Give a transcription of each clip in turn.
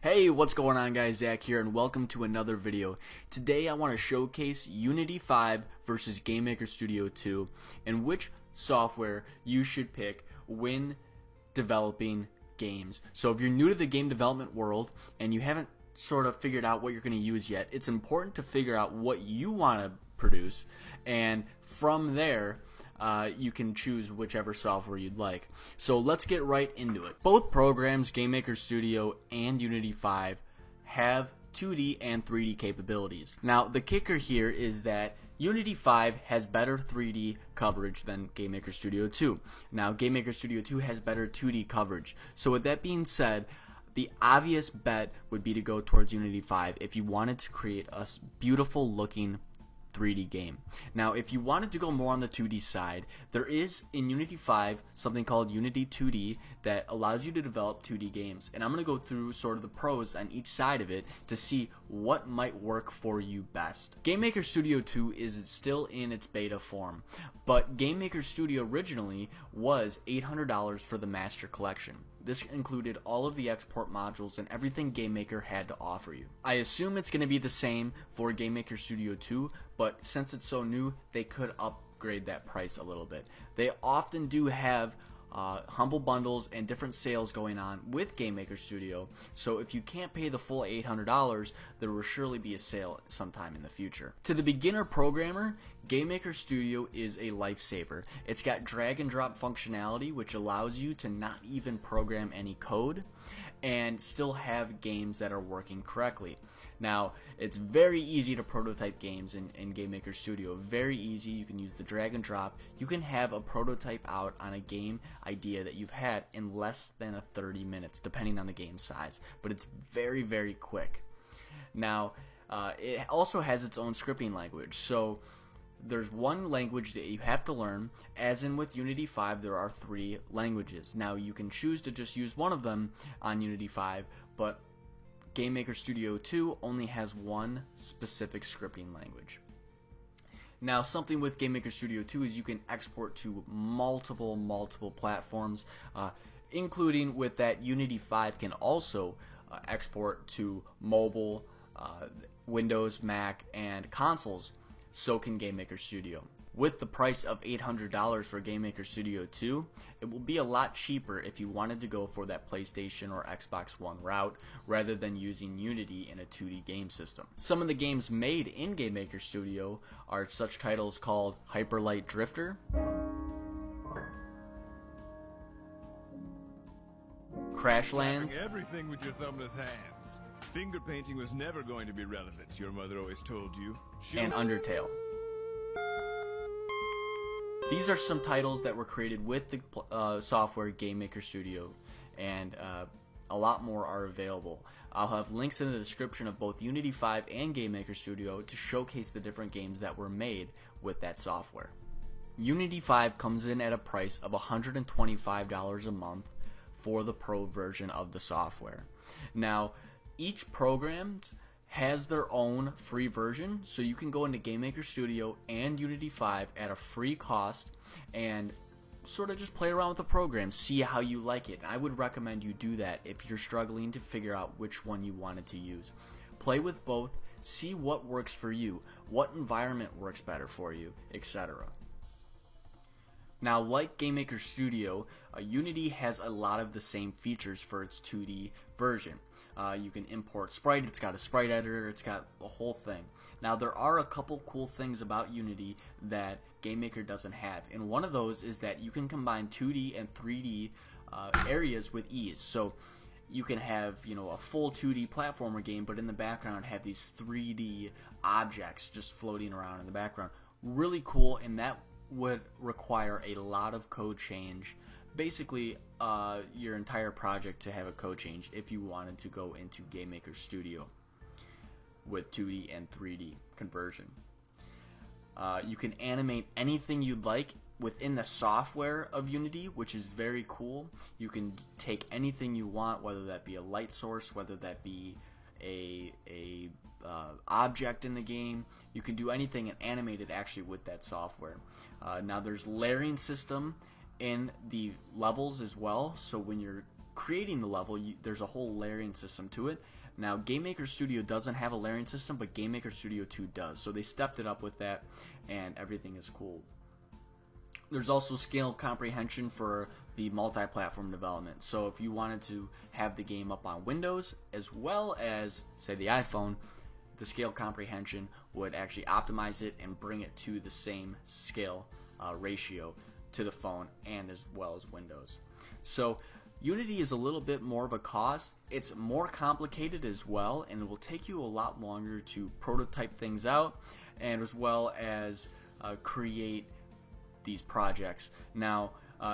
Hey, what's going on guys? Zach here and welcome to another video. Today I want to showcase Unity 5 versus GameMaker Studio 2 and which software you should pick when developing games. So if you're new to the game development world and you haven't sort of figured out what you're going to use yet, it's important to figure out what you want to produce, and from there you can choose whichever software you'd like. So let's get right into it. Both programs, GameMaker Studio and Unity 5, have 2D and 3D capabilities. Now the kicker here is that Unity 5 has better 3D coverage than GameMaker Studio 2. Now GameMaker Studio 2 has better 2D coverage. So with that being said, the obvious bet would be to go towards Unity 5 if you wanted to create a beautiful looking 3D game. Now if you wanted to go more on the 2D side, there is in Unity 5 something called Unity 2D that allows you to develop 2D games, and I'm going to go through sort of the pros on each side of it to see what might work for you best. GameMaker Studio 2 is still in its beta form, but GameMaker Studio originally was $800 for the Master Collection. This included all of the export modules and everything GameMaker had to offer you. I assume it's going to be the same for GameMaker Studio 2, but since it's so new, they could upgrade that price a little bit. They often do have humble bundles and different sales going on with GameMaker Studio, so if you can't pay the full $800, there will surely be a sale sometime in the future. To the beginner programmer, GameMaker Studio is a lifesaver. It's got drag and drop functionality, which allows you to not even program any code and still have games that are working correctly. Now, it's very easy to prototype games in GameMaker Studio. Very easy. You can use the drag and drop. You can have a prototype out on a game idea that you've had in less than 30 minutes, depending on the game size. But it's very, very quick. Now, it also has its own scripting language. So there's one language that you have to learn. As in with Unity 5, there are 3 languages. Now you can choose to just use one of them on Unity 5, but GameMaker Studio 2 only has one specific scripting language. Now something with GameMaker Studio 2 is you can export to multiple platforms, including with that Unity 5 can also export to mobile, Windows, Mac, and consoles. So can GameMaker Studio. With the price of $800 for GameMaker Studio 2, it will be a lot cheaper if you wanted to go for that PlayStation or Xbox One route rather than using Unity in a 2D game system. Some of the games made in GameMaker Studio are such titles called Hyper Light Drifter, Crashlands, Tapping everything with your thumbless hands. Finger painting was never going to be relevant, your mother always told you. and Undertale. These are some titles that were created with the software GameMaker Studio, and a lot more are available. I'll have links in the description of both Unity 5 and GameMaker Studio to showcase the different games that were made with that software. Unity 5 comes in at a price of $125 a month for the pro version of the software. Now, each program has their own free version, so you can go into GameMaker Studio and Unity 5 at a free cost and sort of just play around with the program, see how you like it. I would recommend you do that if you're struggling to figure out which one you wanted to use. Play with both, see what works for you, what environment works better for you, etc. Now, like GameMaker Studio, Unity has a lot of the same features for its 2D version. You can import sprite, it's got a sprite editor, it's got the whole thing. Now, there are a couple cool things about Unity that GameMaker doesn't have, and one of those is that you can combine 2D and 3D areas with ease. So you can have, a full 2D platformer game, but in the background have these 3D objects just floating around in the background. Really cool, and that would require a lot of code change, basically your entire project to have a code change if you wanted to go into GameMaker Studio with 2D and 3D conversion. You can animate anything you'd like within the software of Unity, which is very cool. You can take anything you want, whether that be a light source, whether that be a object in the game. You can do anything and animate it actually with that software. Now there's layering system in the levels as well, so when you're creating the level, there's a whole layering system to it. Now, Game Maker Studio doesn't have a layering system, but Game Maker Studio 2 does. So they stepped it up with that, and everything is cool. There's also scale comprehension for the multi-platform development. So if you wanted to have the game up on Windows as well as, say, the iPhone, the scale comprehension would actually optimize it and bring it to the same scale ratio to the phone and as well as Windows. So Unity is a little bit more of a cost. It's more complicated as well, and it will take you a lot longer to prototype things out and as well as create these projects. Now,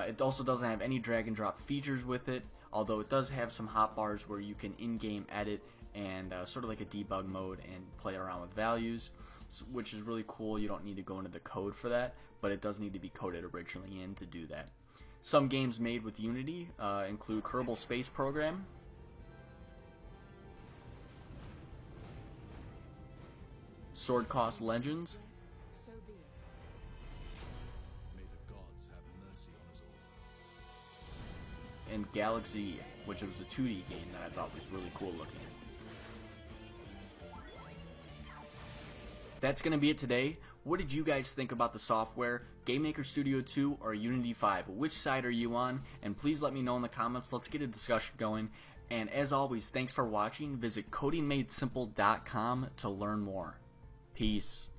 it also doesn't have any drag and drop features with it, although it does have some hotbars where you can in-game edit and sort of like a debug mode and play around with values, which is really cool. You don't need to go into the code for that, but it does need to be coded originally in to do that. Some games made with Unity include Kerbal Space Program, Sword Coast Legends, So be it. May the gods have mercy on us all. and Galaxy, which was a 2D game that I thought was really cool looking. That's going to be it today. What did you guys think about the software, Game Maker Studio 2 or Unity 5? Which side are you on? And please let me know in the comments. Let's get a discussion going. And as always, thanks for watching. Visit codingmadesimple.com to learn more. Peace.